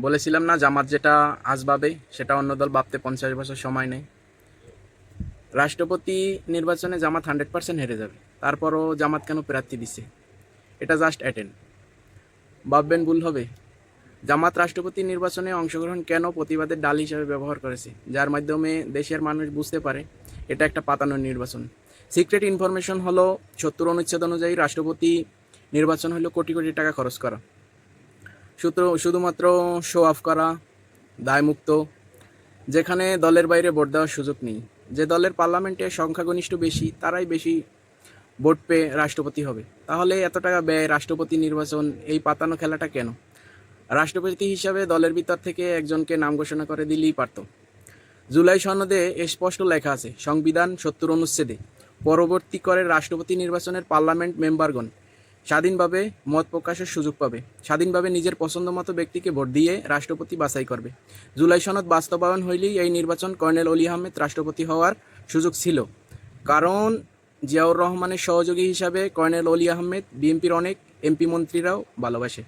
বলেছিলাম না, জামাত যেটা আজ ভাবে সেটা অন্য দল ভাবতে 50 বছর সময় নেই। রাষ্ট্রপতি নির্বাচনে জামাত 100% হেরে যাবে, তারপরও জামাত কেন প্রার্থী দিছে? এটা জাস্ট অ্যাটেন্ড। ভাববেন ভুল হবে? জামাত রাষ্ট্রপতি নির্বাচনে অংশগ্রহণ কেন প্রতিবাদের ডাল হিসেবে ব্যবহার করেছে, যার মাধ্যমে দেশের মানুষ বুঝতে পারে এটা একটা পাতানোর নির্বাচন। সিক্রেট ইনফরমেশন হলো 70 অনুচ্ছেদ অনুযায়ী রাষ্ট্রপতি নির্বাচন হলো কোটি কোটি টাকা খরচ করা, শুধুমাত্র শো অফ করা, দায়মুক্ত, যেখানে দলের বাইরে ভোট দেওয়ার সুযোগ নেই। যে দলের পার্লামেন্টে সংখ্যাগরিষ্ঠ বেশি তারাই বেশি ভোট পেয়ে রাষ্ট্রপতি হবে। তাহলে এত টাকা ব্যয় রাষ্ট্রপতি নির্বাচন, এই পাতানো খেলাটা কেন? রাষ্ট্রপতি হিসাবে দলের ভিতর থেকে একজনকে নাম ঘোষণা করে দিলেই পারত। জুলাই সনদে স্পষ্ট লেখা আছে, সংবিধান 70 অনুচ্ছেদে পরবর্তী করে রাষ্ট্রপতি নির্বাচনের পার্লামেন্ট মেম্বারগণ স্বাধীনভাবে মত প্রকাশের সুযোগ পাবে, স্বাধীনভাবে নিজের পছন্দ মতো ব্যক্তিকে ভোট দিয়ে রাষ্ট্রপতি বাছাই করবে। জুলাই সনদ বাস্তবায়ন হইলেই এই নির্বাচন কর্নেল অলি আহমেদ রাষ্ট্রপতি হওয়ার সুযোগ ছিল, কারণ জিয়াউর রহমানের সহযোগী হিসাবে কর্নেল অলি আহমেদ বিএনপির অনেক এমপি মন্ত্রীরাও ভালোবাসে।